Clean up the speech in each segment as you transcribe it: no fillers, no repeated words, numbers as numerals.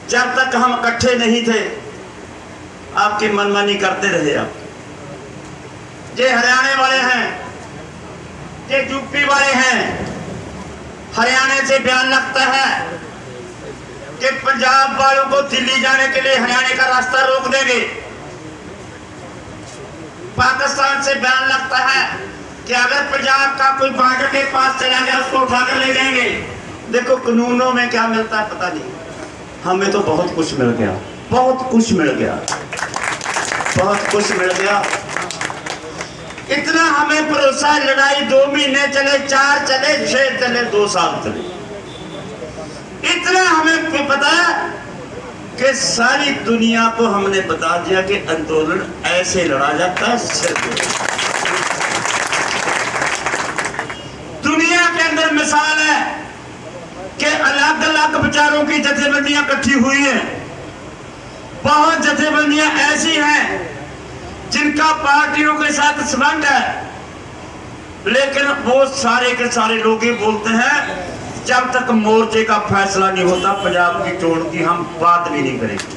जब तक हम इकट्ठे नहीं थे आपकी मनमानी करते रहे। आप ये हरियाणा वाले हैं, ये यूपी वाले हैं। हरियाणा से बयान लगता है कि पंजाब वालों को दिल्ली जाने के लिए हरियाणा का रास्ता रोक देंगे। पाकिस्तान से बयान लगता है कि अगर पंजाब का कोई बॉर्डर के पास चला गया उसको उठाकर ले जाएंगे। देखो कानूनों में क्या मिलता है पता नहीं, हमें तो बहुत कुछ मिल गया, बहुत कुछ मिल गया, बहुत कुछ मिल गया। इतना हमें भरोसा, लड़ाई 2 महीने चले, 4 चले, 6 चले, 2 साल चले। इतना हमें पता है कि सारी दुनिया को हमने बता दिया कि आंदोलन ऐसे लड़ा जाता है। सिर्फ दुनिया के अंदर मिसाल है कि अलग अलग विचारों की जथेबंदियां इकट्ठी हुई हैं। बहुत जथेबंदियां ऐसी हैं जिनका पार्टियों के साथ संबंध है, लेकिन वो सारे के सारे लोग ये बोलते हैं जब तक मोर्चे का फैसला नहीं होता पंजाब की चोन की हम बात भी नहीं करेंगे।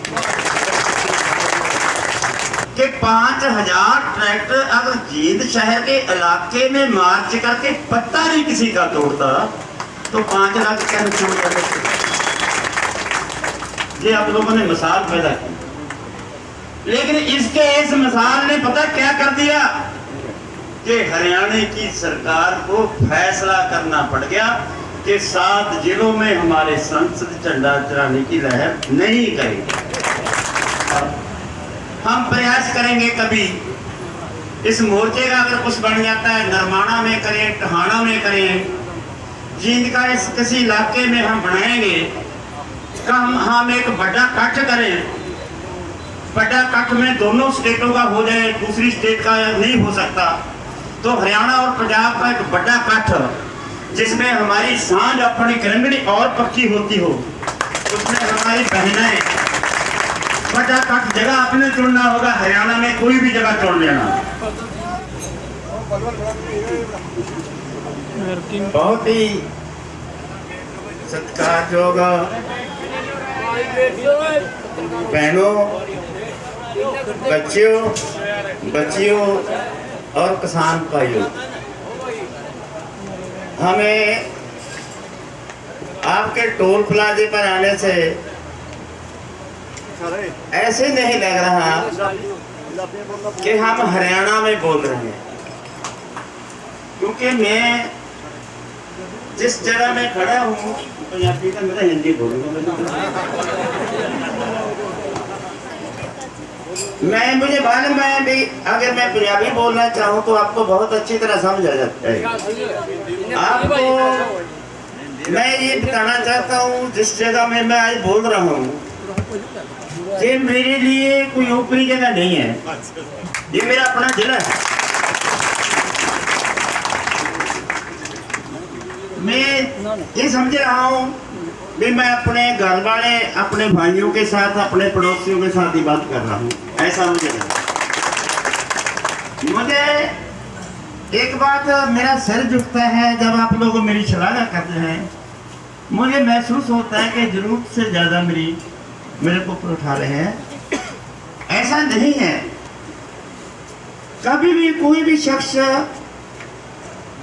कि 5000 ट्रैक्टर अगर जींद शहर के इलाके में मार्च करके पत्ता नहीं किसी का तोड़ता तो 5 लाख क्या नुकसान कर सकते। ये आप लोगों ने मिसाल पैदा की, लेकिन इस मिसाल ने पता क्या कर दिया कि हरियाणा की सरकार को फैसला करना पड़ गया कि 7 जिलों में हमारे संसद झंडा चढ़ाने की लहर नहीं करेगी। हम प्रयास करेंगे कभी इस मोर्चे का अगर कुछ बन जाता है, नरमाना में करें, टहाना में करें, जींद का इस किसी इलाके में हम बनाएंगे, हम एक बड़ा कट करें। बड़ा कट में दोनों स्टेटों का हो जाए, दूसरी स्टेट का नहीं हो सकता, तो हरियाणा और पंजाब का एक बड़ा कट जिसमें हमारी सांझ अपनी करंगड़ी और पक्की होती हो, उसमें हमारी बहनें, बड़ा कट जगह अपने चुनना होगा। हरियाणा में कोई भी जगह चुन लेना। बहुत ही सत्कारयोग बहनों, बच्चियों और किसान भाइयों, हमें आपके टोल प्लाजे पर आने से ऐसे नहीं लग रहा कि हम हरियाणा में बोल रहे हैं, क्योंकि मैं जिस जगह में खड़ा हूँ पंजाबी का, मेरा हिंदी बोलूंगा मैं, मुझे मालूम है भी अगर मैं पंजाबी बोलना चाहूँ तो आपको बहुत अच्छी तरह समझ आ जाता है। आपको मैं ये बताना चाहता हूँ जिस जगह में मैं आज बोल रहा हूँ, ये मेरे लिए कोई ऊपरी जगह नहीं है, ये मेरा अपना जिला है। मैं ये समझ रहा हूँ भी मैं अपने घर वाले, अपने भाइयों के साथ, अपने पड़ोसियों के साथ ही बात कर रहा हूँ, ऐसा मुझे लगा। मुझे एक बात, मेरा सिर झुकता है जब आप लोग मेरी शलाघा करते हैं। मुझे महसूस होता है कि जरूरत से ज्यादा मेरे को उठा रहे हैं। ऐसा नहीं है, कभी भी कोई भी शख्स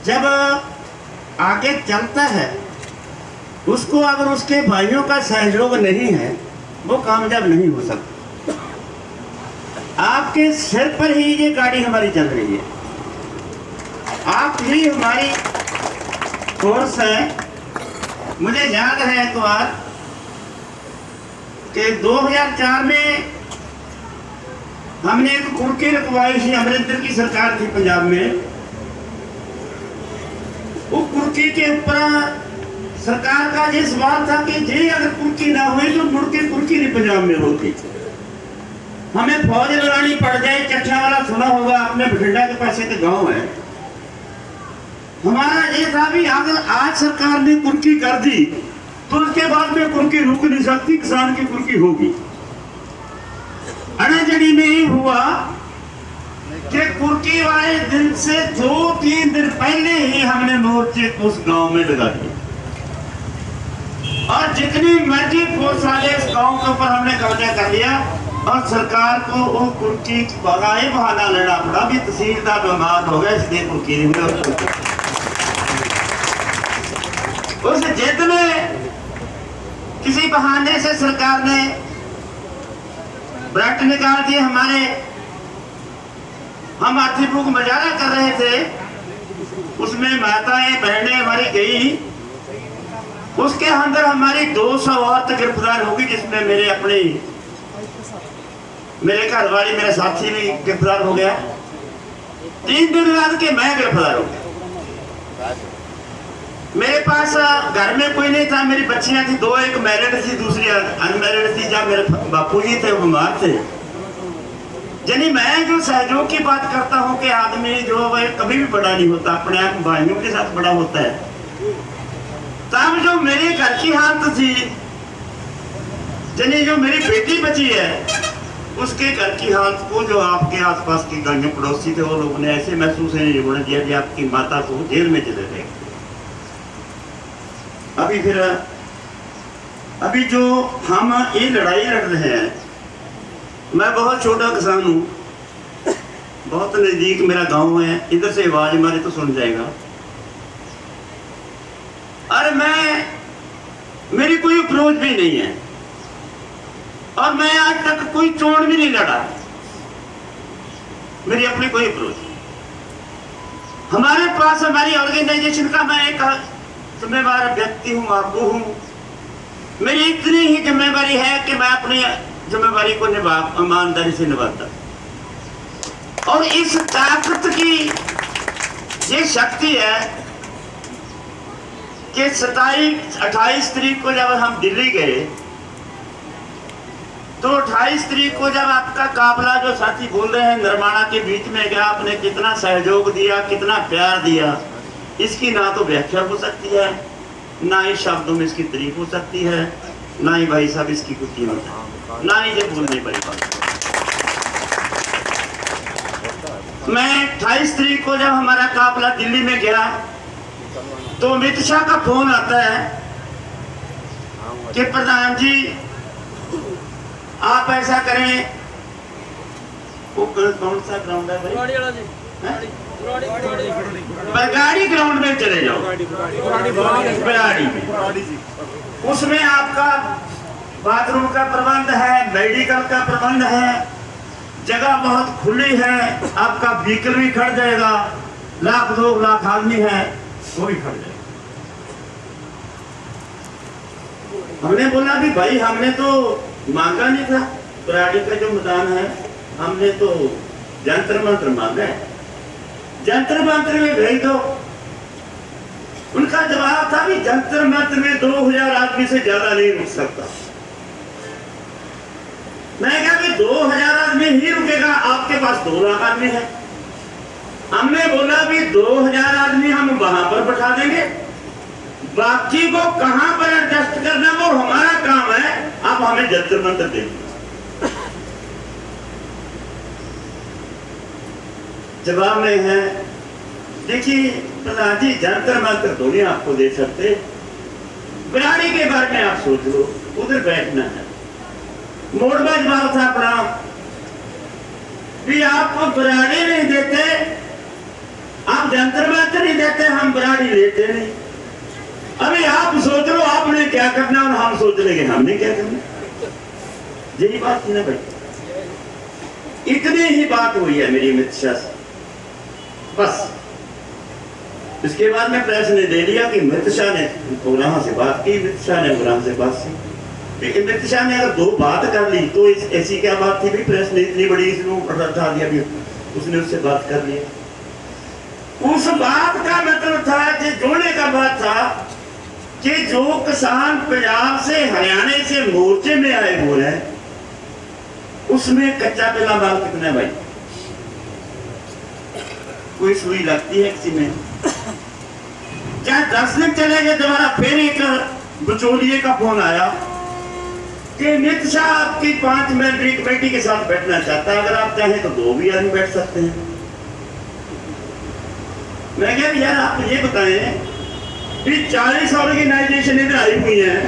जब आगे चलता है उसको अगर उसके भाइयों का सहयोग नहीं है वो कामयाब नहीं हो सकता। आपके सिर पर ही ये गाड़ी हमारी चल रही है, आप ही हमारी फोर्स है। मुझे याद है एक बार कि 2004 में हमने एक कुर्की रखवाई थी, अमरिंदर की सरकार थी पंजाब में। वो कुर्की के ऊपर सरकार का ये सवाल था कि जे अगर कुर्की ना हुई तो मुड़ के कुर्की नहीं पंजाब में होती, हमें फौज लगानी पड़ जाए। चट्ठा वाला सुना होगा आपने, बठिंडा के पास एक गांव है। हमारा ये था भी अगर आज सरकार ने कुर्की कर दी तो उसके बाद में कुर्की रुक नहीं सकती, किसान की कुर्की होगी। अड़ाजड़ी में ही हुआ कि कुर्की वाले दिन से 2-3 दिन पहले ही हमने मोर्चे उस गांव में लगा दिए, और जितनी मर्जी फोर्स वाले इस गांव के ऊपर हमने कब्जा कर लिया और सरकार को वो कुर्की बगाए बहाना लेना पड़ा भी तहसीलदार बीमार हो गया इसलिए कुर्की नहीं मिली। उस जिद में किसी बहाने से सरकार ने ब्रट निकाल दिए हमारे। हम आर्थिक भूख मजारा कर रहे थे, उसमें माताएं बहनें हमारी गई, उसके अंदर हमारी 200 औरत गिरफ्तार होगी, जिसमें मेरे घर वाली मेरा साथी भी गिरफ्तार हो गया। 3 दिन बाद के मैं गिरफ्तार हो गया। मेरे पास घर में कोई नहीं था, मेरी बच्चियां थी 2, एक मैरिड थी दूसरी अनमैरिड थी। जब मेरे बापूजी थे वो बीमार थे। यानी मैं जो सहयोग की बात करता हूँ कि आदमी जो वह कभी भी बड़ा नहीं होता, अपने आप भाइयों के साथ बड़ा होता है। तब जो मेरे घर की हालत थी, यानी जो मेरी बेटी बची है उसके घर की हालत को जो आपके आसपास के घर में पड़ोसी थे वो लोगों ने ऐसे महसूस नहीं होने दिया कि आपकी माता को जेल में चले गए। अभी जो हम ये लड़ाई लड़ रहे हैं, मैं बहुत छोटा किसान हूँ, बहुत नजदीक मेरा गांव है, इधर से आवाज मारे तो सुन जाएगा। और मेरी कोई अप्रोच भी नहीं है और मैं आज तक कोई चोण भी नहीं लड़ा, मेरी अपनी कोई अप्रोच। हमारे पास हमारी ऑर्गेनाइजेशन का मैं एक जिम्मेवार व्यक्ति हूँ, आपको हूँ। मेरी इतनी ही जिम्मेवारी है कि मैं अपनी जिम्मेवारी को ईमानदारी से निभाता। और इस ताकत की ये शक्ति है कि 28 तारीख को जब हम दिल्ली गए तो 28 तारीख को जब आपका काफिला जो साथी बोल रहे हैं निर्माणा के बीच में गया, आपने कितना सहयोग दिया, कितना प्यार दिया, इसकी ना तो व्याख्या हो सकती है, ना ही शब्दों में इसकी तारीफ हो सकती है, ना ही भाई साहब इसकी कोई कीमत है, ना ही ये बोलने वाली बात। मैं 28 तारीख को जब हमारा काफिला दिल्ली में गया तो अमित शाह का फोन आता है कि प्रधान जी आप ऐसा करें, वो कौन सा ग्राउंड है भाई? बरगाड़ी ग्राउंड में चले जाओ, बराड़ी में। उसमें आपका बाथरूम का प्रबंध है, मेडिकल का प्रबंध है, जगह बहुत खुली है, आपका व्हीकल भी खड़ जाएगा, 1-2 लाख आदमी है वो भी खड़ जाएगा। हमने बोला भी भाई हमने तो मांगा नहीं था, बराड़ी का जो मैदान है हमने तो जंतर मंत्र मांगा है, जंतर मंत्र में भेज दो। उनका जवाब था भी जंतर मंत्र में 2000 आदमी से ज्यादा नहीं रुक सकता। मैं कहा कि 2000 आदमी ही रुकेगा, आपके पास 2 लाख आदमी है। हमने बोला भी 2000 आदमी हम वहां पर बैठा देंगे, बाकी को कहां पर एडजस्ट करना वो हमारा काम है, आप हमें जंतर मंत्र दे दो। जवाब में है देखिए प्रधान जी जंतर मंत्र तो नहीं आपको दे सकते, बराड़ी के बारे में आप सोच लो, उधर बैठना है। मोड़वा जवाब था अपना भी आपको बराड़ी नहीं देते, आप जंतर मंत्र नहीं देते, हम बराड़ी लेते नहीं। अभी आप सोच लो आपने क्या करना और हम सोच लेंगे हमने क्या करना। यही बात थी ना भाई, इतनी ही बात हुई है मेरी अमित शाह से बस। इसके बाद में प्रेस ने दे दिया कि अमित शाह ने गुराह से बात की, अमित शाह ने गुराह से बात की। लेकिन अमित शाह ने अगर 2 बात कर ली तो ऐसी क्या बात थी भी प्रेस ने इतनी बड़ी इसमें उठा दिया भी उसने उससे बात कर लिया। उस बात का मतलब था कि जोड़ने का बात था कि जो किसान पंजाब से हरियाणा से मोर्चे में आए हुए हैं उसमें कच्चा पहला माल कितना है भाई? कोई सुई लगती है किसी में? चाहे 10 दिन चले गए, दोबारा फिर एक बिचौलिए का फोन आया कि अमित शाह आपकी 5 मेंबरी कमेटी के साथ बैठना चाहता है, अगर आप चाहें तो 2 भी आदमी बैठ सकते हैं। मैं कह यार आप ये बताएं कि 40 ऑर्गेनाइजेशन इधर आई हुई हैं,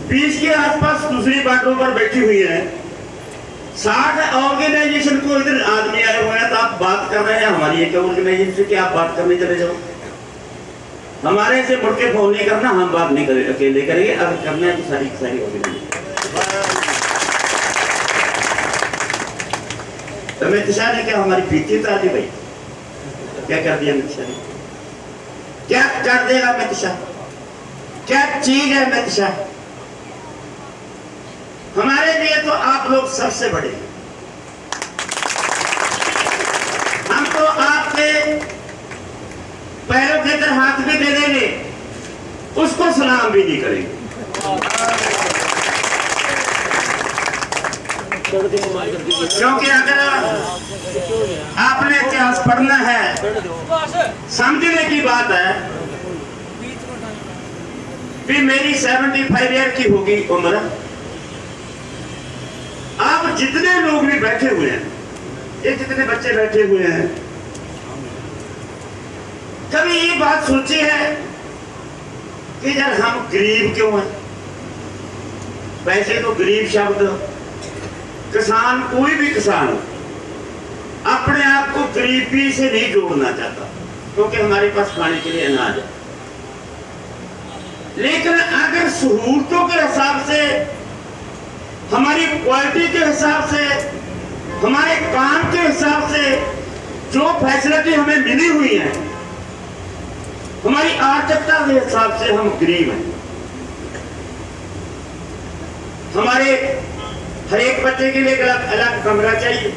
20 के आसपास दूसरी बाटों पर बैठी हुई है, 60 ऑर्गेनाइजेशन को इधर आदमी आए हुए हैं, तो आप बात कर रहे हैं हमारी एक ऑर्गेनाइजेशन से कि आप बात करने चले जाओ। हमारे से मुड़ के फोन नहीं करना, हम बात नहीं करेंगे, अकेले करेंगे। अगर करना है तो सारी सारी ऑर्गेनाइजेशन। अमित शाह ने क्या हमारी पीछे उतार दी भाई? क्या कर दिया अमित शाह ने? क्या कर देगा अमित शाह? क्या चीज है अमित शाह? हमारे लिए तो आप लोग सबसे बड़े हैं। हम तो आपके पैरों के अंदर हाथ भी दे देंगे, उसको सलाम भी नहीं करेंगे। क्योंकि अगर आपने इतिहास पढ़ना है, समझने की बात है कि मेरी 75 ईयर की होगी उम्र। आप जितने लोग भी बैठे हुए हैं, ये जितने बच्चे बैठे हुए हैं, कभी ये बात सोची है कि यार हम गरीब क्यों हैं? वैसे तो गरीब शब्द, किसान, कोई भी किसान अपने आप को गरीबी से नहीं जोड़ना चाहता, क्योंकि हमारे पास खाने के लिए अनाज है। लेकिन अगर सहूलतों के हिसाब से, हमारी क्वालिटी के हिसाब से, हमारे काम के हिसाब से जो फैसिलिटी हमें मिली हुई है, हमारी आर्थिकता के हिसाब से हम गरीब हैं। हमारे हर एक बच्चे के लिए अलग अलग कमरा चाहिए,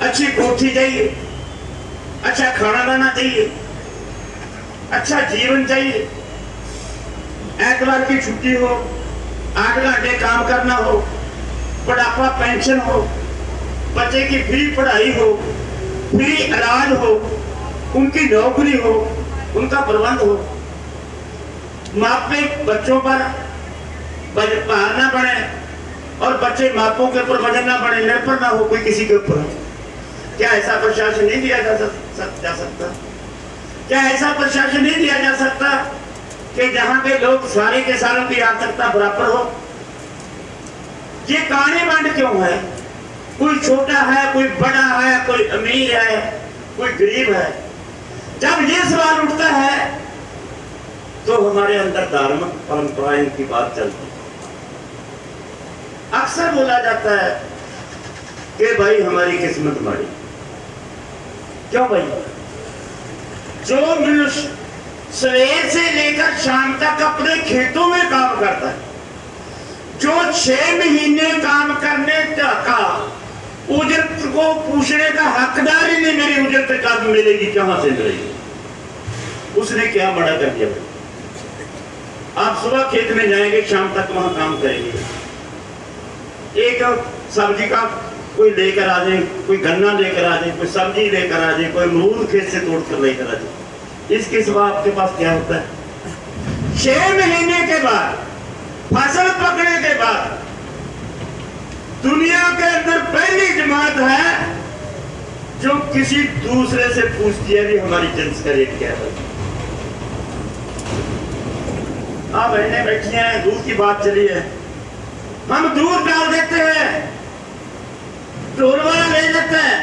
अच्छी कोठी चाहिए, अच्छा खाना दाना चाहिए, अच्छा जीवन चाहिए, एतवार की छुट्टी हो, 8 घंटे काम करना हो, बुढ़ापा पेंशन हो, बच्चे की फ्री पढ़ाई हो, फ्री इलाज हो, उनकी नौकरी हो, उनका प्रबंध हो, मापे बच्चों पर भार ना पड़े और बच्चे मापों के ऊपर वजन ना पड़े, निर्भर ना हो कोई किसी के ऊपर। क्या ऐसा प्रशासन नहीं दिया जा सकता? क्या ऐसा प्रशासन नहीं दिया जा सकता कि जहां के लोग सारे के सारों की आर्थिकता बराबर हो? ये कहानी बांट क्यों है? कोई छोटा है, कोई बड़ा है, कोई अमीर है, कोई गरीब है। जब ये सवाल उठता है तो हमारे अंदर धार्मिक परंपराएं की बात चलती है। अक्सर बोला जाता है कि भाई हमारी किस्मत माड़ी। क्यों भाई? जो मनुष्य सवेर से लेकर शाम तक अपने खेतों में काम करता है, जो 6 महीने काम करने का उजरत को पूछने का हकदार ही नहीं, मेरी उजरत कब मिलेगी, कहां से मिलेगी, उसने क्या बड़ा कर दिया भाई? आप सुबह खेत में जाएंगे, शाम तक वहां काम करेंगे, एक सब्जी का कोई लेकर आ जाए, कोई गन्ना लेकर आ जाए, कोई सब्जी लेकर आ जाए, कोई अमरूद खेत से तोड़कर लेकर आ जाए, इसके सिवा आपके पास क्या होता है? 6 महीने के बाद, फसल पकने के बाद, दुनिया के अंदर पहली जमात है जो किसी दूसरे से पूछती है भी हमारी जिंस का रेट क्या है। आप बहनें बैठी हैं, दूध की बात चली है, हम दूध डाल देते हैं, ढोल वाला ले जाता है,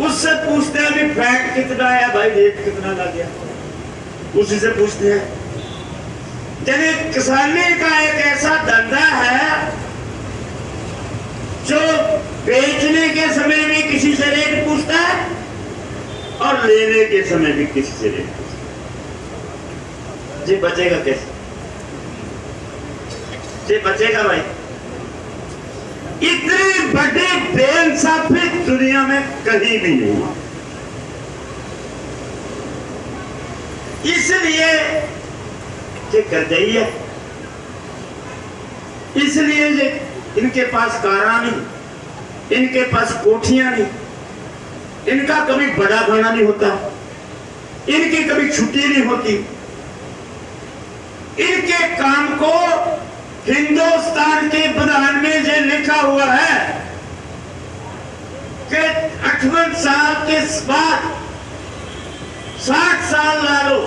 उससे पूछते हैं भी फैट कितना है भाई, रेट कितना लग गया, उसी से पूछते हैं। यानी किसानी का एक ऐसा धंधा है जो बेचने के समय भी किसी से रेट पूछता है और लेने के समय भी किसी से रेट पूछता है। जी बचेगा कैसे? जी बचेगा भाई? इतनी बड़ी बेइंसाफी दुनिया में कहीं भी नहीं। इसलिए ये कर्जई है, इसलिए ये इनके पास कारा नहीं, इनके पास कोठियां नहीं, इनका कभी बड़ा खाना नहीं होता, इनकी कभी छुट्टी नहीं होती। इनके काम को हिंदुस्तान के विधान में ये लिखा हुआ है कि 58 साल के बाद 60 साल ला लो,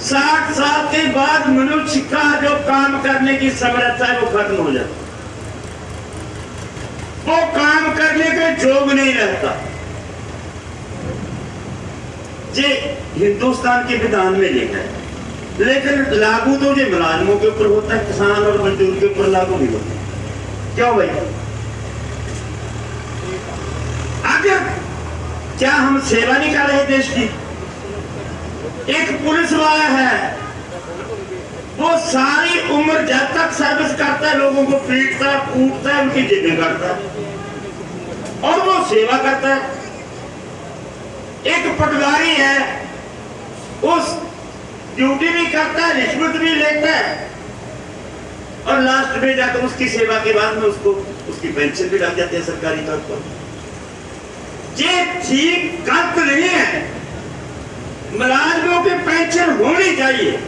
60 साल के बाद मनुष्य का जो काम करने की समर्था है वो खत्म हो जाता, वो काम करने के जोग नहीं रहता। ये हिंदुस्तान के विधान में लिखा है, लेकिन लागू तो ये मुलाजमों के ऊपर होता है, किसान और मजदूर के ऊपर लागू नहीं होता। क्यों भाई? अगर क्या हम सेवा नहीं कर रहे देश की? एक पुलिस वाला है, वो सारी उम्र जब तक सर्विस करता है लोगों को पीटता है, कूटता है, उनकी जेबें करता है और वो सेवा करता है। एक पटवारी है, उस ड्यूटी भी करता है, रिश्वत भी लेता है और लास्ट में जाकर उसकी सेवा के बाद में उसको उसकी पेंशन भी लग जाती है सरकारी तौर पर। ये ठीक गलत नहीं है, मुलाजमों की पेंशन होनी चाहिए,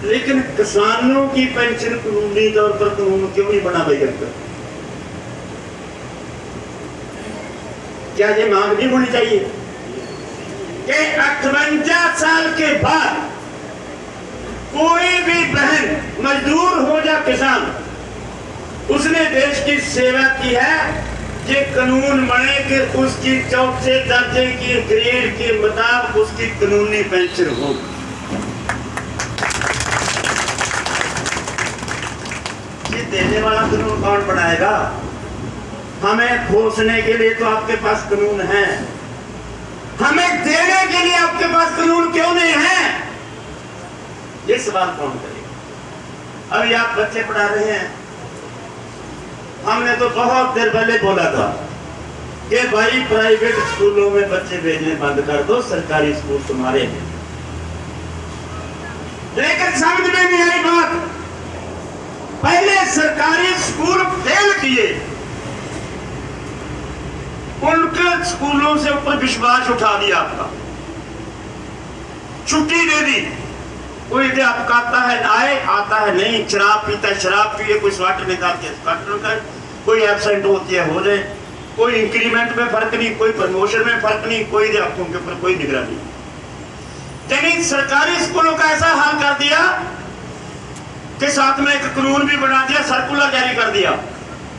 लेकिन किसानों की पेंशन कानूनी तौर पर कानून क्यों नहीं बना भाई? क्या ये मांग नहीं होनी चाहिए कि 58 साल के बाद कोई भी बहन मजदूर हो या किसान, उसने देश की सेवा की है, ये कानून बने कि उसकी चौथे दर्जे की ग्रेड के मुताबिक उसकी कानूनी पेंशन हो। ये देने वाला कानून कौन बनाएगा? हमें खोसने के लिए तो आपके पास कानून है, हमें देने के लिए आपके पास कानून क्यों नहीं है? ये सवाल कौन करेगा? अभी आप बच्चे पढ़ा रहे हैं, हमने तो बहुत देर पहले बोला था कि भाई प्राइवेट स्कूलों में बच्चे भेजने बंद कर दो, सरकारी स्कूल तुम्हारे हैं। लेकिन समझ में नहीं आई बात। पहले सरकारी स्कूल फेल किए, उनके स्कूलों से ऊपर विश्वास उठा दिया, आपका छुट्टी दे दी। कोई अध्यापक आता है आए, आता है नहीं, शराब पीता है शराब पिए, कोई स्वाट निकाल के स्वाट निकाल, कोई एब्सेंट होती है हो जाए, कोई इंक्रीमेंट में फर्क नहीं, कोई प्रमोशन में फर्क नहीं, कोई अध्यापकों के ऊपर कोई निगरानी। लेकिन सरकारी स्कूलों का ऐसा हाल कर दिया कि साथ में एक कानून भी बना दिया, सर्कुलर जारी कर दिया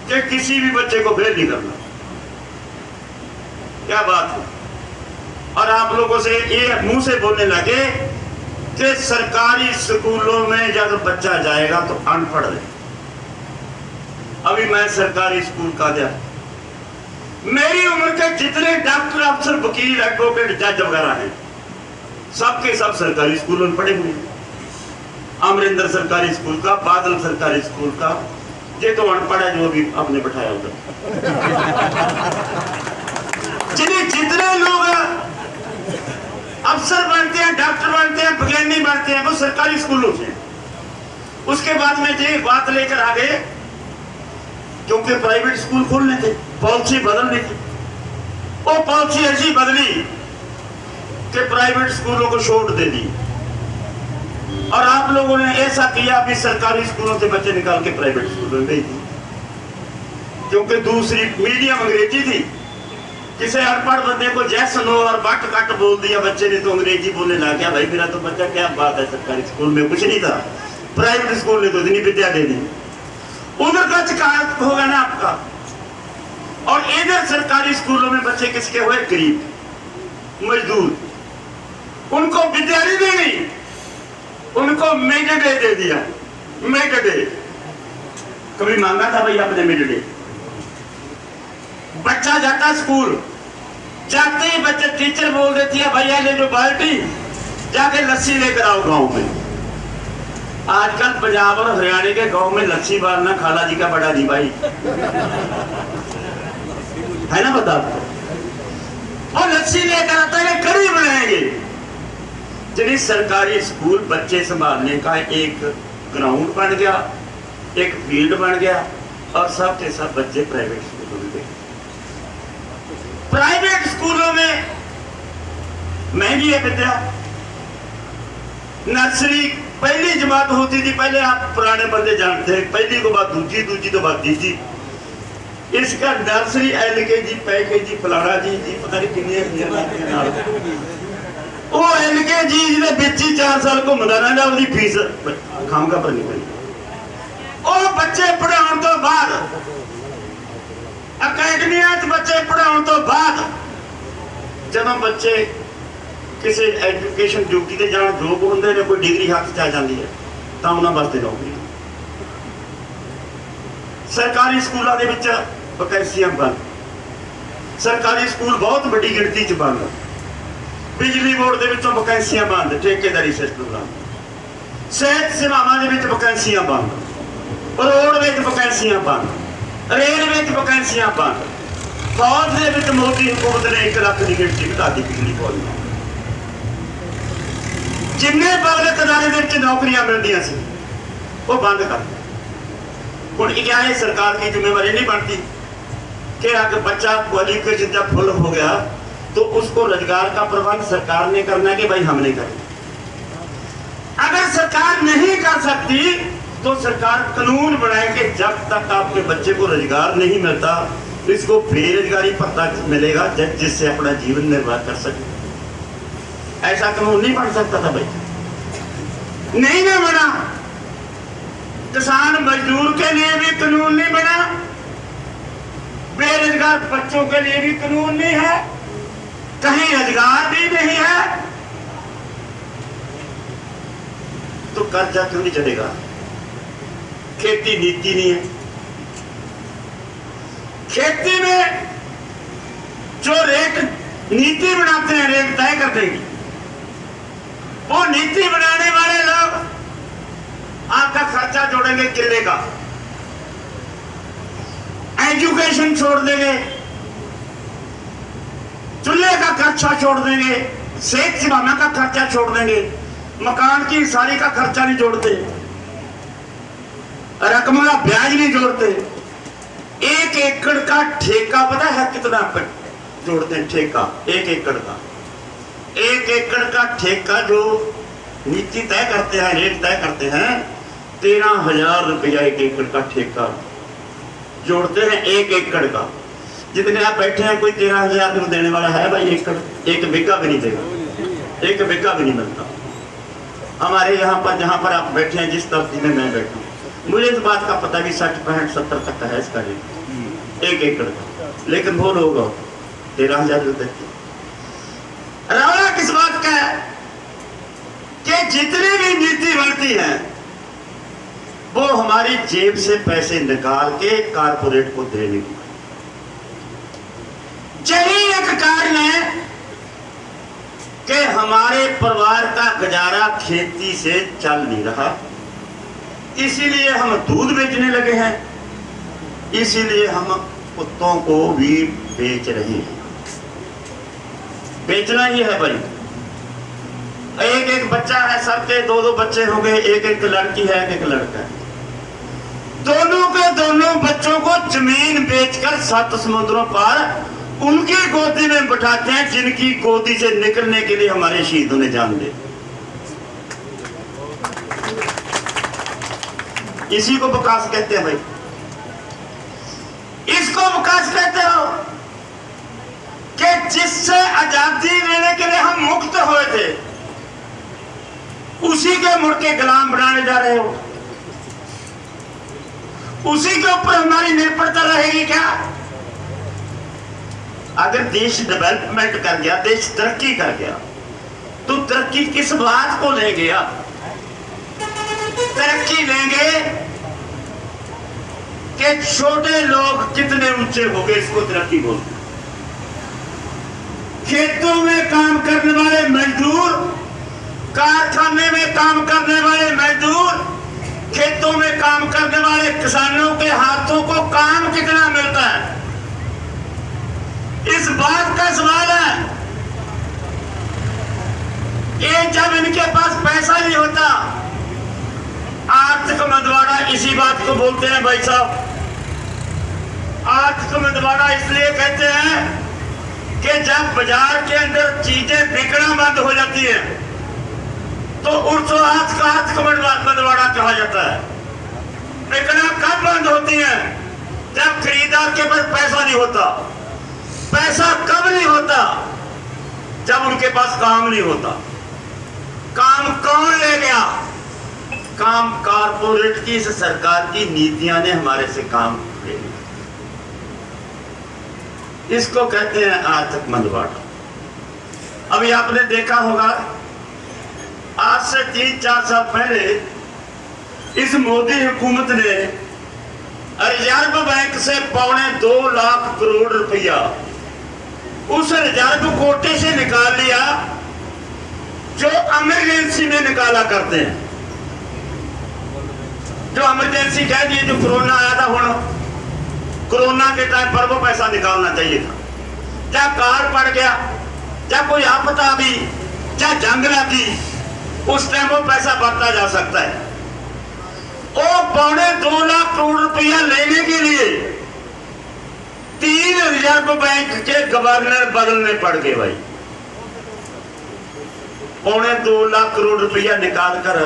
कि किसी भी बच्चे को फेल नहीं करना। क्या बात है? और आप लोगों से ये मुंह से बोलने लगे कि सरकारी स्कूलों में जब बच्चा जाएगा तो अनपढ़ है। अभी मैं सरकारी स्कूल का अध्यापक, मेरी उम्र के जितने डॉक्टर, अफसर, वकील, एडवोकेट, जज वगैरह हैं, सबके सब सरकारी स्कूलों में पढ़े हुए हैं। अमरिंदर सरकारी स्कूल का, बादल सरकारी स्कूल का, ये तो अनपढ़ है जो भी आपने बैठाया उधर। जितने लोग अफसर बनते हैं, डॉक्टर बनते हैं, विज्ञानी बनते हैं, वो सरकारी स्कूलों से। उसके बाद में ये बात लेकर आ गए, क्योंकि प्राइवेट स्कूल खोलने थे, पॉलिसी बदलनी थी। वो पॉलिसी ऐसी बदली कि प्राइवेट स्कूलों को छूट दे दी, और आप लोगों ने ऐसा किया अभी सरकारी स्कूलों से बच्चे निकाल के प्राइवेट स्कूलों में भेज दी, क्योंकि दूसरी मीडियम अंग्रेजी थी। किसी अनपढ़ बंदे को जैस नो और बट कट बोल दिया बच्चे ने तो अंग्रेजी बोलने लग गया। भाई मेरा तो बच्चा, क्या बात है, सरकारी स्कूल में कुछ नहीं था, प्राइवेट स्कूल ने तो इतनी विद्या दे दी। उधर का शिकायत होगा ना आपका। और इधर सरकारी स्कूलों में बच्चे किसके हुए? गरीब, मजदूर। उनको विद्या नहीं देनी, उनको मिड डे दे दिया। मिड डे कभी मांगा था भाई आपने? मिड डे बच्चा जाता स्कूल, जाते ही बच्चे टीचर बोल देती है भैया ले जो बाल्टी, जाके लस्सी लेकर आओ गांव में। आजकल पंजाब और हरियाणा के गांव में लस्सी बारना खाला जी का बड़ा जी भाई है ना, बता आपको। और लस्सी लेकर आता है, कड़ी बनाएंगे। जिन्हें सरकारी स्कूल बच्चे संभालने का एक ग्राउंड बन गया, एक फील्ड बन गया, और सब के सब बच्चे प्राइवेट स्कूलों में गए। प्राइवेट स्कूलों में महंगी है विद्या। नर्सरी पहली जमात होती थी, पहले आप पुराने बंदे जानते हैं, पहली को बात दूसरी, दूसरी तो बात तीसरी। इसका नर्सरी LKG पैकेजी फलाना जी पता नहीं कितने वो LKG ਦੇ ਵਿੱਚ ਹੀ 4 ਸਾਲ ਘੁੰਮਦਾ ਰਹਿੰਦਾ, ਉਹਦੀ ਫੀਸ ਖਾਮਖਾ ਭਰਨੀ ਪੈਂਦੀ। ਉਹ ਬੱਚੇ ਪੜਾਉਣ ਤੋਂ ਬਾਅਦ ਅਕੈਡਮੀਆਂ 'ਚ ਬੱਚੇ ਪੜਾਉਣ ਤੋਂ ਬਾਅਦ ਜਦੋਂ ਬੱਚੇ ਕਿਸੇ ਐਜੂਕੇਸ਼ਨ ਡਿਊਟੀ ਤੇ ਜਾਣ ਯੋਗ ਹੁੰਦੇ ਨੇ, ਕੋਈ ਡਿਗਰੀ ਹੱਥ 'ਚ ਆ ਜਾਂਦੀ ਹੈ, ਤਾਂ ਉਹਨਾਂ ਵਾਸਤੇ ਨੌਕਰੀ। ਸਰਕਾਰੀ ਸਕੂਲਾਂ ਦੇ ਵਿੱਚ ਵੈਕੈਂਸੀਆਂ ਬੰਦ, ਸਰਕਾਰੀ ਸਕੂਲ ਬਹੁਤ ਵੱਡੀ ਗਿਣਤੀ 'ਚ ਬੰਦ, ਬਿਜਲੀ ਬੋਰਡ ਦੇ ਵਿੱਚੋਂ ਵੈਕੈਂਸੀਆਂ ਬੰਦ, ਠੇਕੇਦਾਰੀ ਸਿਸਟਮ ਬੰਦ, ਸਿਹਤ ਸੇਵਾਵਾਂ ਦੇ ਵਿੱਚ ਵੈਕੈਂਸੀਆਂ ਬੰਦ, ਰੋਡ ਵਿੱਚ ਵੈਕੈਂਸੀਆਂ ਬੰਦ, ਰੇਲਵੇ 'ਚ ਵੈਕੈਂਸੀਆਂ ਬੰਦ, ਫੌਜ ਦੇ ਵਿੱਚ ਮੋਦੀ ਹੁਕੂਮਤ ਨੇ 1 ਲੱਖ ਦੀ ਗਿਣਤੀ ਵਧਾ ਦਿੱਤੀ ਪਿਛਲੀ ਫੌਜ ਨੂੰ। ਜਿੰਨੇ ਪਬਲਿਕ ਅਦਾਰੇ ਦੇ ਵਿੱਚ ਨੌਕਰੀਆਂ ਮਿਲਦੀਆਂ ਸੀ वो बंद कर। और क्या है, सरकार की जिम्मेवारी नहीं बनती कि अगर बच्चा क्वालिफिकेशन जब फुल हो गया तो उसको रोजगार का प्रबंध सरकार ने करना है कि भाई हमने करना। अगर सरकार नहीं कर सकती तो सरकार कानून बनाए कि जब तक आपके बच्चे को रोजगार नहीं मिलता इसको बेरोजगारी भत्ता मिलेगा जिससे अपना जीवन निर्वाह कर सके। ऐसा कानून नहीं बन सकता था भाई, नहीं ना बना। किसान मजदूर के लिए भी कानून नहीं बना, बेरोजगार बच्चों के लिए भी कानून नहीं है, कहीं रोजगार भी नहीं है, तो कर्जा क्यों नहीं चलेगा? खेती नीति नहीं है। खेती में जो रेट नीति बनाते हैं रेट तय कर देंगे, वो नीति बनाने वाले लोग आपका खर्चा जोड़ेंगे किले का, एजुकेशन छोड़ देंगे, चूल्हे का खर्चा छोड़ देंगे, सेहत सेवाओं का खर्चा छोड़ देंगे, मकान की सारी का खर्चा नहीं जोड़ते, रकम का ब्याज नहीं जोड़ते। 1 एकड़ का ठेका पता है कितना जोड़ते हैं? ठेका 1 एकड़ का, 1 एकड़ का ठेका जो नीति तय करते हैं, रेट तय करते हैं, 13,000 रुपया 1 एकड़ का ठेका जोड़ते हैं। 1 एकड़ का जितने आप बैठे हैं कोई 13,000 में देने वाला है भाई? एकड़ 1 बीघा भी नहीं देगा, 1 बीघा भी नहीं मिलता। हमारे यहाँ पर जहाँ पर आप बैठे हैं, जिस तस्वीर में मैं बैठा हूँ, मुझे इस बात का पता भी 60, 65, 70 तक का है इसका रेट 1 एकड़ का, लेकिन वो लोग 13,000 रुपये देते। रौला किस बात का है कि जितनी भी नीति बनती है वो हमारी जेब से पैसे निकाल के कारपोरेट को देने की। यही एक कारण है कि हमारे परिवार का गुजारा खेती से चल नहीं रहा, इसीलिए हम दूध बेचने लगे हैं, इसीलिए हम कुत्तों को भी बेच रहे हैं। बेचना ही है भाई। 1 बच्चा है, सबके 2 बच्चे हो गए, 1 लड़की है, 1 लड़का है। दोनों के दोनों बच्चों को जमीन बेचकर 7 समुद्रों पार उनकी गोदी में बिठाते हैं जिनकी गोदी से निकलने के लिए हमारे शहीदों ने जान दी। इसी को विकास कहते हैं भाई, इसको विकास कहते हो कि जिससे आजादी लेने के लिए हम मुक्त हुए थे उसी के मुड़ के गुलाम बनाने जा रहे हो। उसी के ऊपर हमारी निर्भरता रहेगी क्या? अगर देश डेवलपमेंट कर गया, देश तरक्की कर गया, तो तरक्की किस बात को लेंगे आप? तरक्की लेंगे कि छोटे लोग कितने ऊंचे हो गए, इसको तरक्की बोलते। खेतों में काम करने वाले मजदूर, कारखाने में काम करने वाले मजदूर, खेतों में काम करने वाले किसानों के हाथों को काम कितना मिलता है, इस बात का सवाल है। ये जब इनके पास पैसा नहीं होता, आर्थिक मंदवाड़ा इसी बात को बोलते हैं भाई साहब। आर्थिक मंदवाड़ा इसलिए कहते हैं कि जब बाजार के अंदर चीजें बिकना बंद हो जाती है तो उसको आर्थिक मंदवाड़ा कहा जाता है। बिकना कब बंद होती है? जब खरीदार के पास पैसा नहीं होता। पैसा कब नहीं होता? जब उनके पास काम नहीं होता। काम कौन ले गया? काम कारपोरेट की, इस सरकार की नीतियां ने हमारे से काम ले लिया। इसको कहते हैं आर्थिक मंदवाड़ा। अभी आपने देखा होगा, आज से 3-4 साल पहले इस मोदी हुकूमत ने रिजर्व बैंक से 2.25 लाख करोड़ रुपया उस रिजर्व कोटे से निकाल लिया जो इमरजेंसी में निकाला करते हैं। जो इमरजेंसी कह दिए, जो कोरोना आया था, कोरोना के टाइम पर वो पैसा निकालना चाहिए था। क्या कार पड़ गया, क्या कोई आपदा भी, क्या जंग लगी, उस टाइम वो पैसा भरता जा सकता है। वो 2.25 लाख करोड़ रुपया लेने के लिए 3 रिजर्व बैंक के गवर्नर बदलने पड़ गए भाई। 2.25 लाख करोड़ रुपया निकालकर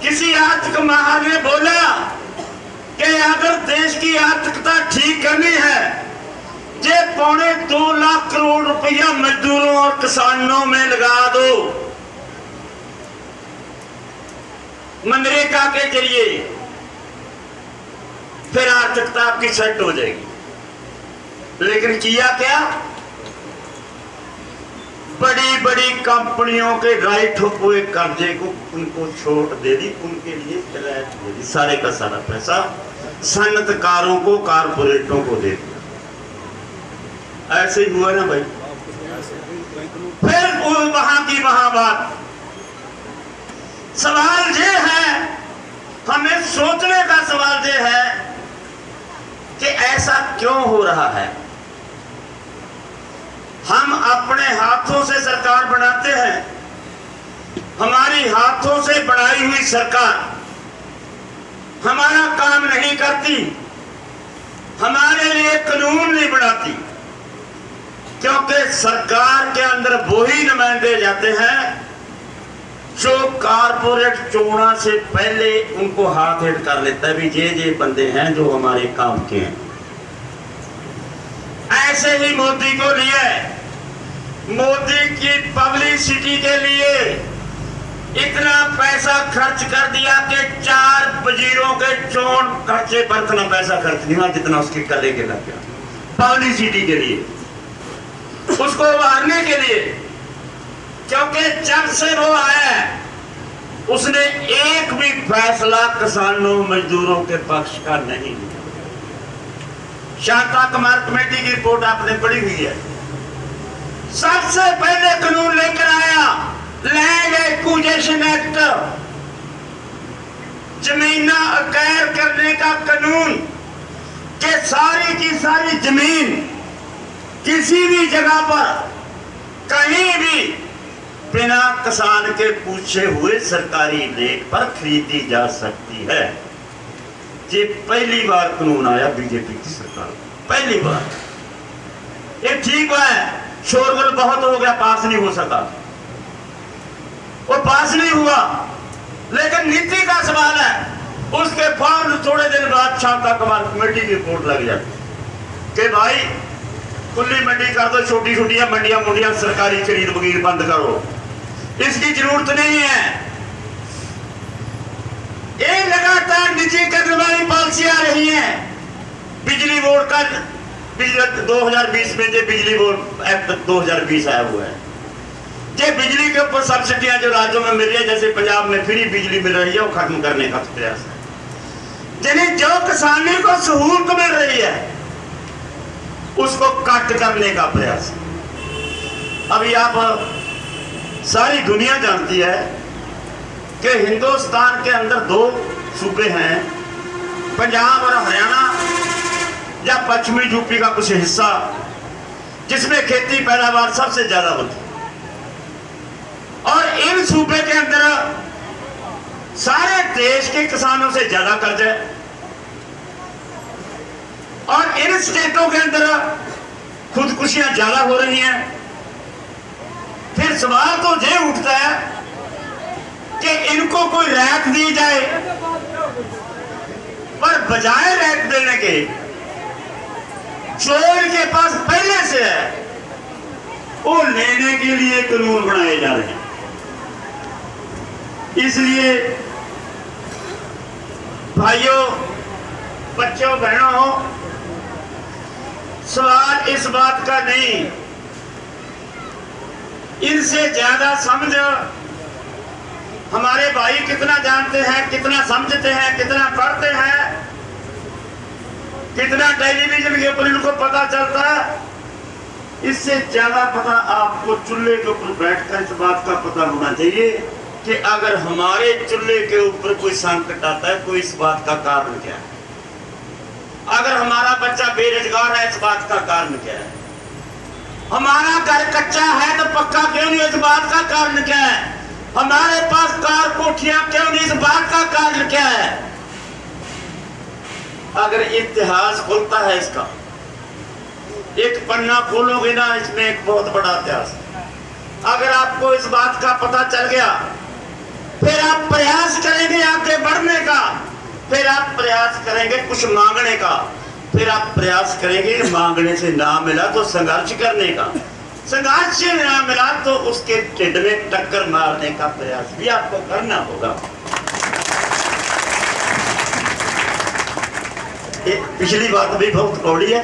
किसी आर्थिक महार ने बोला कि अगर देश की आर्थिकता ठीक करनी है, ये 2.25 लाख करोड़ रुपया मजदूरों और किसानों में लगा दो, मनरेगा के जरिए, फिर आर्थिकता आपकी सेट हो जाएगी। लेकिन किया क्या? बड़ी बड़ी कंपनियों के राइट हुए कर्जे को उनको छूट दे दी, उनके लिए रियायत दे दी, सारे का सारा पैसा सनतकारों को, कारपोरेटों को दे दिया। ऐसे ही हुआ ना भाई। फिर वहां की वहां बात। सवाल ये है, हमें सोचने का सवाल ये है कि ऐसा क्यों हो रहा है। हम अपने हाथों से सरकार बनाते हैं, हमारी हाथों से बनाई हुई सरकार हमारा काम नहीं करती, हमारे लिए कानून नहीं बनाती, क्योंकि सरकार के अंदर वो ही नुमाइंदे जाते हैं जो कारपोरेट चुनाव से पहले उनको हाथ हेट कर लेता है भी ये बंदे हैं जो हमारे काम के हैं। ऐसे ही मोदी को लिए, मोदी की पब्लिसिटी के लिए इतना पैसा खर्च कर दिया कि 4 वजीरों के चोन खर्चे पर इतना पैसा खर्च नहीं हुआ जितना उसके कले के लग गया पब्लिसिटी के लिए, उसको उभारने के लिए। क्योंकि जब से वो आया उसने एक भी फैसला किसानों मजदूरों के पक्ष का नहीं लिया। शांता कुमार कमेटी की रिपोर्ट आपने पढ़ी हुई है। सबसे पहले कानून लेकर आया लैंड एक्विजिशन एक्ट, जमीना अकैर करने का कानून, कि सारी की सारी जमीन किसी भी जगह पर कहीं भी बिना किसान के पूछे हुए सरकारी लेख पर खरीदी जा सकती है। ये पहली बार कानून आया बीजेपी की सरकार, पहली बार। ये ठीक है, शोरगुल बहुत हो गया, पास नहीं हो सका, वो पास नहीं हुआ, लेकिन नीति का सवाल है। उसके फौरन थोड़े दिन बाद शांता कुमार कमेटी की रिपोर्ट लग जाती कि भाई खुली मंडी कर दो, छोटी छोटी मंडियां मुंडियां सरकारी खरीद बगीर बंद करो, इसकी जरूरत नहीं है। ये लगातार निजीकरण वाली पॉलिसी आ रही है। बिजली बोर्ड का 2020 में जो बिजली बोर्ड एक्ट 2020 आया हुआ है, ये बिजली के ऊपर सब्सिडियां जो राज्यों में मिल रही है, जैसे पंजाब में फ्री बिजली मिल रही है, वो खत्म करने का प्रयास है। यानी जो किसानी को सहूलत मिल रही है उसको कट करने का प्रयास। अभी आप सारी दुनिया जानती है कि हिंदुस्तान के अंदर 2 सूबे हैं, पंजाब और हरियाणा या पश्चिमी यूपी का कुछ हिस्सा, जिसमें खेती पैदावार सबसे ज्यादा होती है। और इन सूबे के अंदर सारे देश के किसानों से ज्यादा कर्ज है, और इन स्टेटों के अंदर खुदकुशियां ज्यादा हो रही हैं। फिर सवाल तो ये उठता है कि इनको कोई राहत दी जाए, पर बजाय राहत देने के जो इनके पास पहले से है वो लेने के लिए कानून बनाए जा रहे हैं। इसलिए भाइयों, बच्चों, बहनों, सवाल इस बात का नहीं, इनसे ज्यादा समझ हमारे भाई कितना जानते हैं, कितना समझते हैं, कितना पढ़ते हैं, कितना टेलीविजन के ऊपर इनको पता चलता है, इससे ज्यादा पता आपको चूल्हे के ऊपर बैठकर इस बात का पता होना चाहिए कि अगर हमारे चूल्हे के ऊपर कोई संकट आता है तो इस बात का कारण क्या है। अगर हमारा बच्चा बेरोजगार है, इस बात का कारण क्या है। हमारा घर कच्चा है तो पक्का क्यों नहीं, इस बात का कारण क्या है। हमारे पास कार कोठियां क्यों नहीं, इस बात का कारण क्या है। अगर इतिहास खुलता है, इसका एक पन्ना खोलोगे ना, इसमें एक बहुत बड़ा इतिहास है। अगर आपको इस बात का पता चल गया, फिर आप प्रयास करेंगे आगे बढ़ने का, फिर आप प्रयास करेंगे कुछ मांगने का, फिर आप प्रयास करेंगे मांगने से ना मिला तो संघर्ष करने का, संघर्ष से ना मिला तो उसके ढिंड में टक्कर मारने का प्रयास भी आपको करना होगा। पिछली बात भी बहुत कौड़ी है,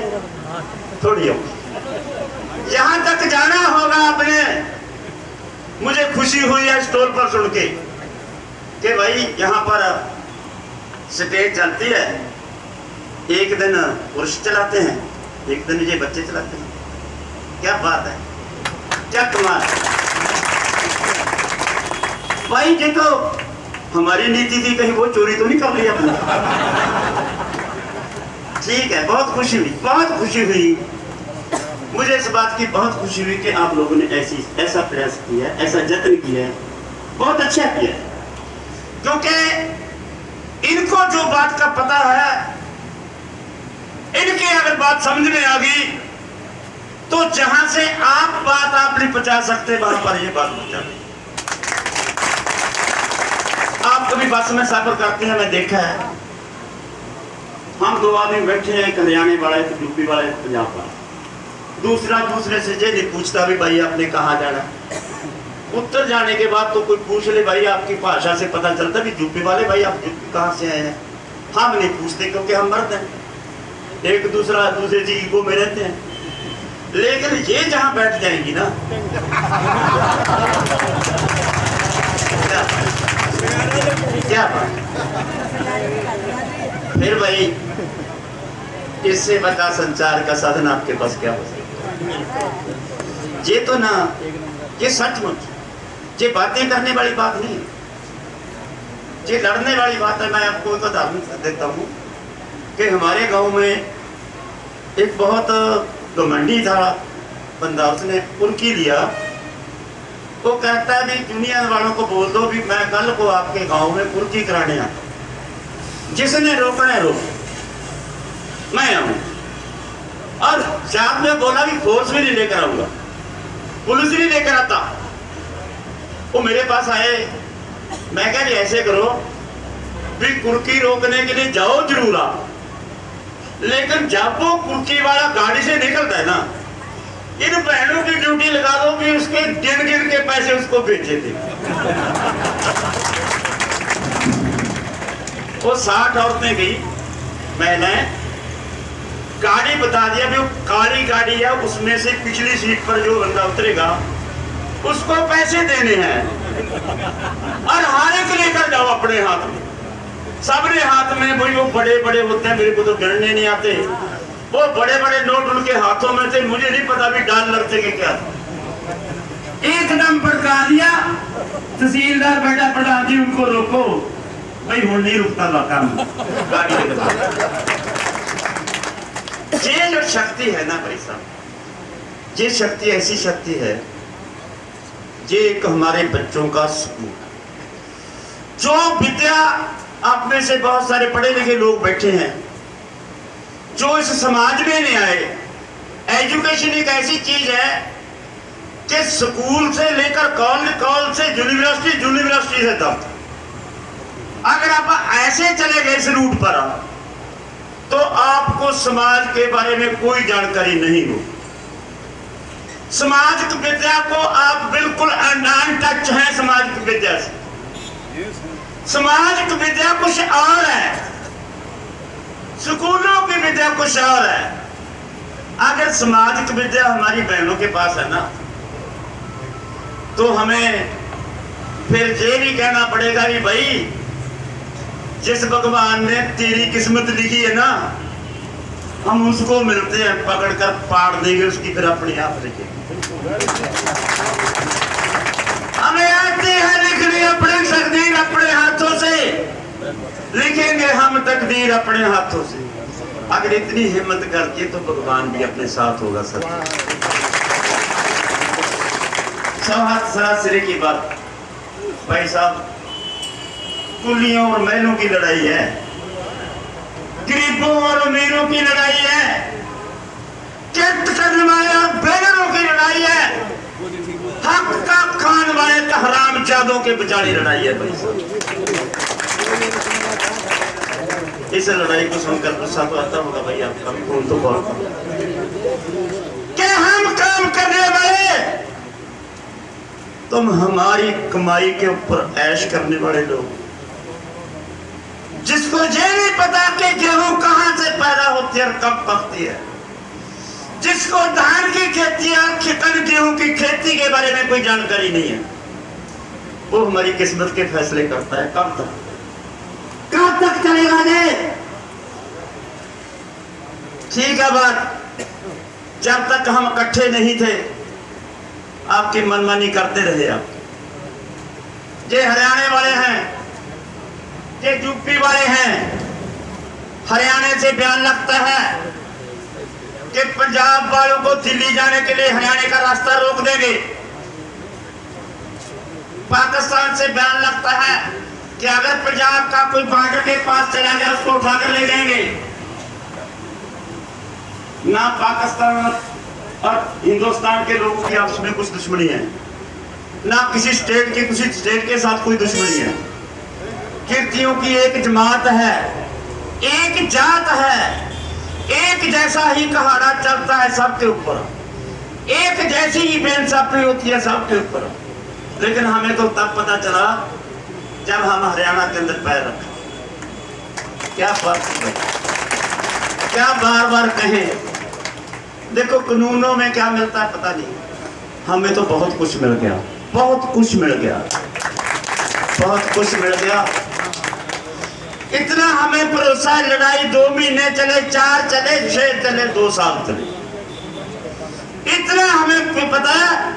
थोड़ी होगी। जहां तक जाना होगा आपने, मुझे खुशी हुई है स्टॉल पर सुन के कि भाई यहाँ पर स्टेज चलती है, एक दिन पुरुष चलाते हैं, एक दिन ये बच्चे चलाते हैं। क्या बात है, क्या कमाल भाई। ये तो हमारी नीति थी, कहीं वो चोरी तो नहीं कर रही अपनी। ठीक है, बहुत खुशी हुई, बहुत खुशी हुई। मुझे इस बात की बहुत खुशी हुई कि आप लोगों ने ऐसा प्रयास किया, ऐसा जतन किया, बहुत अच्छा किया। क्योंकि इनको जो बात का पता है, इनके अगर बात समझ में आ गई तो जहां से आप बात आप नहीं पहुंचा सकते, वहां पर ये बात पहुंचा दी। आप कभी बस में सफर करते हैं, मैं देखा है, हम दो आदमी बैठे हैं, एक हरियाणा वाला, एक यूपी वाला, एक पंजाब वाला। दूसरा दूसरे से ये नहीं पूछता भी भाई आपने कहाँ जाना। उत्तर जाने के बाद तो कोई पूछ ले, भाई आपकी भाषा से पता चलता भी यूपी वाले, भाई आप यूपी कहाँ से आए हैं। हम नहीं पूछते क्योंकि हम मर्द हैं, एक दूसरे की ईगो में रहते हैं। लेकिन ये जहां बैठ जाएंगी ना, क्या बात, फिर भाई इससे बड़ा संचार का साधन आपके पास क्या हो सकता। ये तो ना, ये सचमुच ये बातें करने वाली बात नहीं, ये लड़ने वाली बात है। मैं आपको एक उदाहरण देता हूँ कि हमारे गांव में एक बहुत घमंडी था बंदा, उसने उनकी लिया। वो कहता है भी दुनिया वालों को बोल दो भी मैं कल को आपके गांव में कुर्की कराने आता, जिसने रोकना है रोक, मैं आऊं। और साथ में बोला भी फोर्स भी नहीं लेकर आऊंगा, पुलिस नहीं लेकर आता। वो मेरे पास आए, मैं कह रही ऐसे करो भी कुर्की रोकने के लिए जाओ जरूर आप, लेकिन जब वो कुर्की वाला गाड़ी से निकलता है ना, इन बहनों की ड्यूटी लगा दो कि उसके गिन गिन के पैसे उसको भेजे थे। वो 60 औरतें गई, महिलाएं, गाड़ी बता दिया भी वो काली गाड़ी है, उसमें से पिछली सीट पर जो बंदा उतरेगा उसको पैसे देने हैं, और हर एक लेकर जाओ अपने हाथ में। सबने हाथ में, भाई वो बड़े बड़े होते हैं, मेरे को तो गिनने नहीं आते, वो बड़े बड़े नोट उनके हाथों में थे, मुझे नहीं पता भी डॉलर थे कि क्या। एकदम भड़का दिया, तहसीलदार बेटा प्रधान जी उनको रोको, भाई वो नहीं रुकता काम गाड़ी। ये जो शक्ति है ना भाई साहब, ये शक्ति ऐसी शक्ति है, ये एक हमारे बच्चों का सुकून। जो विद्या, आप में से बहुत सारे पढ़े लिखे लोग बैठे हैं जो इस समाज में नहीं आए। एजुकेशन एक ऐसी चीज है कि स्कूल से लेकर कॉलेज से यूनिवर्सिटी से तक, अगर आप ऐसे चले गए इस रूट पर तो आपको समाज के बारे में कोई जानकारी नहीं हो। सामाजिक विद्या को आप बिल्कुल अनटच हैं सामाजिक विद्या से। सामाजिक विद्या कुछ और है, स्कूलों की विद्या कुछ और है। अगर सामाजिक विद्या हमारी बहनों के पास है ना, तो हमें फिर ये भी कहना पड़ेगा कि भाई जिस भगवान ने तेरी किस्मत लिखी है ना, हम उसको मिलते हैं, पकड़कर पाड़ देंगे उसकी, फिर अपने आप लिखेंगे। हमें आती है लिखनी अपनी तकदीर, अपने हाथों से लिखेंगे हम तकदीर अपने हाथों से। अगर इतनी हिम्मत करके तो भगवान भी अपने साथ होगा। सब हाथ सरासरी की बात भाई साहब, कुलियों और महलों की लड़ाई है, गरीबों और अमीरों की लड़ाई है, किरत करने वाले बेगरों की लड़ाई है, हक का खान वाले का हराम जादों के बेचारी लड़ाई है भाई साहब। इस लड़ाई को सुनकर गुस्सा तो आता होगा भाई आपका, कौन तो बहुत क्या हम काम करने वाले, तुम हमारी कमाई के ऊपर ऐश करने वाले लोग, जिसको ये नहीं पता कि गेहूं कहां से पैदा होती है और कब पकती है, जिसको धान की खेती और खिकन गेहूं की खेती के बारे में कोई जानकारी नहीं है, वो हमारी किस्मत के फैसले करता है। कब तक चलेगा ये? ठीक है बात, जब तक हम इकट्ठे नहीं थे आपकी मनमानी करते रहे। आप ये हरियाणा वाले हैं, ये यूपी वाले हैं, हरियाणा से बयान लगता है कि पंजाब वालों को दिल्ली जाने के लिए हरियाणा का रास्ता रोक देंगे। पाकिस्तान से बयान लगता है कि अगर पंजाब का कोई बॉर्डर के पास चला गया उसको उठाकर ले जाएंगे। ना पाकिस्तान और हिंदुस्तान के लोगों की आपस में कुछ दुश्मनी है, ना किसी स्टेट के साथ कोई दुश्मनी है। कीर्तियों की एक जमात है, एक जात है, एक जैसा ही कहाड़ा चलता है सबके ऊपर, एक जैसी ही बेइंसाफी होती है सबके ऊपर। लेकिन हमें तो तब पता चला जब हम हरियाणा के अंदर पैर रखे। क्या बात है, क्या बार बार कहें। देखो कानूनों में क्या मिलता है पता नहीं, हमें तो बहुत कुछ मिल गया, बहुत कुछ मिल गया, बहुत कुछ मिल गया। इतना हमें भरोसा है, लड़ाई 2 महीने चले, 4 चले, 6 चले, 2 साल चले, इतना हमें पता है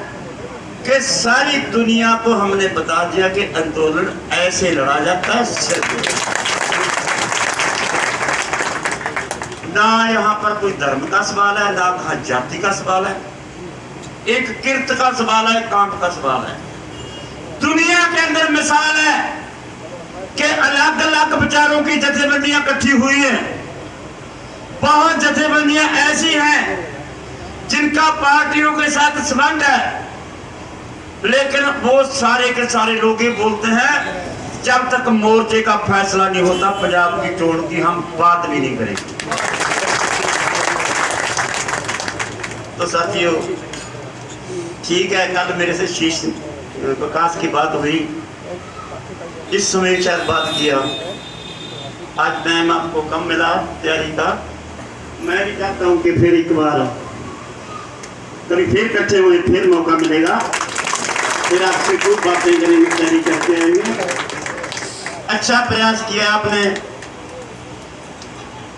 कि सारी दुनिया को हमने बता दिया कि आंदोलन ऐसे लड़ा जाता है। सिर्फ ना यहाँ पर कोई धर्म का सवाल है, ना कहा जाति का सवाल है, एक किरत का सवाल है, काम का सवाल है। दुनिया के अंदर मिसाल है कि अलग अलग विचारों की जथेबंदियां इकट्ठी हुई हैं। बहुत जथेबंदियां ऐसी हैं जिनका पार्टियों के साथ संबंध है, लेकिन वो सारे के सारे लोग ये बोलते हैं जब तक मोर्चे का फैसला नहीं होता पंजाब की चोड़ की हम बात भी नहीं करेंगे। तो साथियों ठीक है, कल मेरे से शीश विकास की बात हुई, इस समय शायद बात किया, आज टाइम आपको कम मिला तैयारी का। मैं भी चाहता हूँ कि फिर एक बार कभी फिर इकट्ठे हुए, फिर मौका मिलेगा, फिर आपसे खूब बातें करेंगे, तैयारी करते रहेंगे। अच्छा प्रयास किया आपने।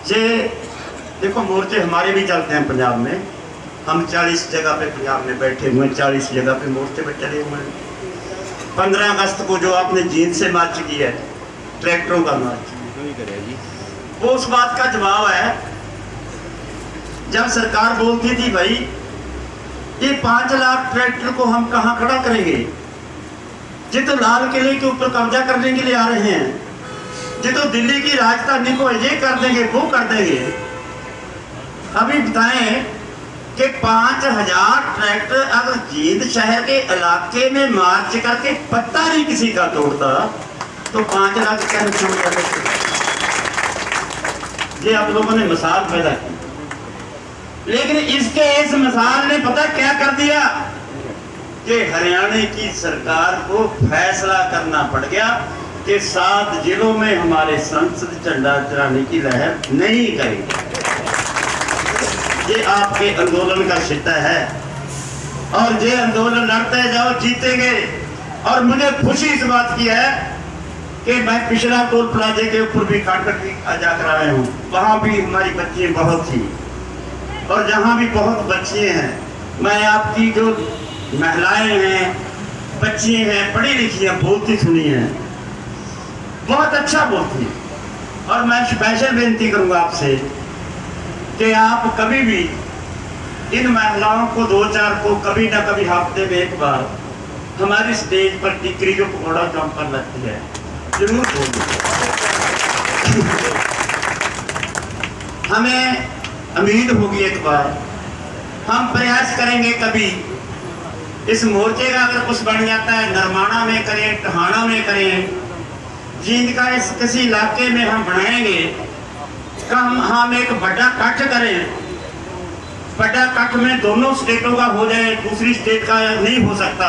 ये देखो मोर्चे हमारे भी चलते हैं पंजाब में, हम 40 जगह पे पंजाब में बैठे हुए हैं, 40 जगह पे मोर्चे पे चले हुए हैं। 15 अगस्त को जो आपने जींद से मार्च की है, ट्रैक्टरों का मार्च, वो उस बात का जवाब है जब सरकार बोलती थी भाई ये 5 लाख ट्रैक्टर को हम कहाँ खड़ा करेंगे, ये तो लाल किले के ऊपर कब्जा करने के लिए आ रहे हैं, ये तो दिल्ली की राजधानी को ये कर देंगे, वो कर देंगे। अभी बताएं कि 5000 ट्रैक्टर अगर जींद शहर के इलाके में मार्च करके पत्ता नहीं किसी का तोड़ता तो 5 लाख क्या नुकसान कर। ये आप लोगों ने मिसाल पैदा की। लेकिन इसके इस मिसाल ने पता क्या कर दिया कि हरियाणा की सरकार को फैसला करना पड़ गया कि 7 जिलों में हमारे संसद झंडा चढ़ाने की लहर नहीं करेगी। ये आपके आंदोलन का शिट्टा है और ये आंदोलन लड़ते जाओ, जीतेंगे। और मुझे खुशी इस बात की है कि मैं पिछला टोल प्लाजे के ऊपर भी कांटेक्ट जाकर आया हूँ, वहाँ भी हमारी बच्चियाँ बहुत थी और जहाँ भी बहुत बच्चियाँ हैं। मैं आपकी जो महिलाएं हैं, बच्चियाँ हैं, पढ़ी लिखी हैं, बोलती सुनी हैं, बहुत अच्छा बोलती हैं। और मैं स्पेशल बेनती करूँगा आपसे कि आप कभी भी इन महिलाओं को 2-4 को कभी ना कभी हफ्ते में एक बार हमारी स्टेज पर टिकरी जो पकौड़ा चौक पर लगती है, जरूर बोलिए। हमें उम्मीद होगी एक बार हम प्रयास करेंगे कभी इस मोर्चे का अगर कुछ बन जाता है, नरमाना में करें, टहाना में करें, जींद का इस किसी इलाके में हम बनाएंगे का हम एक बड़ा कट करें। बड़ा कट में दोनों स्टेटों का हो जाए, दूसरी स्टेट का नहीं हो सकता,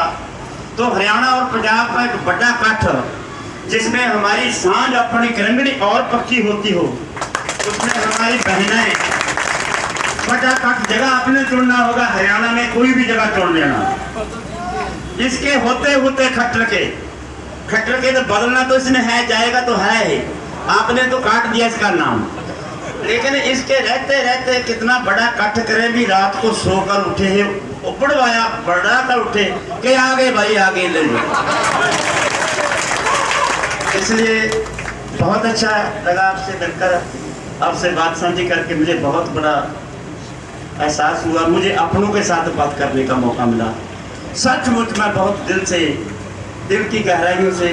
तो हरियाणा और पंजाब का एक बड़ा कट जिसमें हमारी सांझ अपनी करंगड़ी और पक्की होती हो, उसमें हमारी बहनें, बड़ा कट जगह अपने चुनना होगा। हरियाणा में कोई भी जगह चुन लेना। इसके होते होते खट्टर के तो बदलना तो इसने है, जाएगा तो है ही, आपने तो काट दिया इसका नाम। लेकिन इसके रहते रहते कितना बड़ा कट करें भी, रात को सोकर उठे है, उपड़वाया बड़ा कर उठे कि आगे भाई आगे ले लो। इसलिए बहुत अच्छा लगा आपसे मिलकर, आपसे बात साझी करके मुझे बहुत बड़ा एहसास हुआ। मुझे अपनों के साथ बात करने का मौका मिला। सचमुच मैं बहुत दिल की गहराइयों से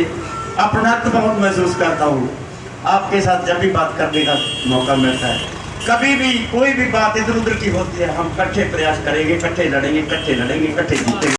अपनात्व बहुत महसूस करता हूँ आपके साथ जब भी बात करने का मौका मिलता है। कभी भी कोई भी बात इधर उधर की होती है, हम इकट्ठे प्रयास करेंगे, इकट्ठे लड़ेंगे, इकट्ठे जीतेंगे।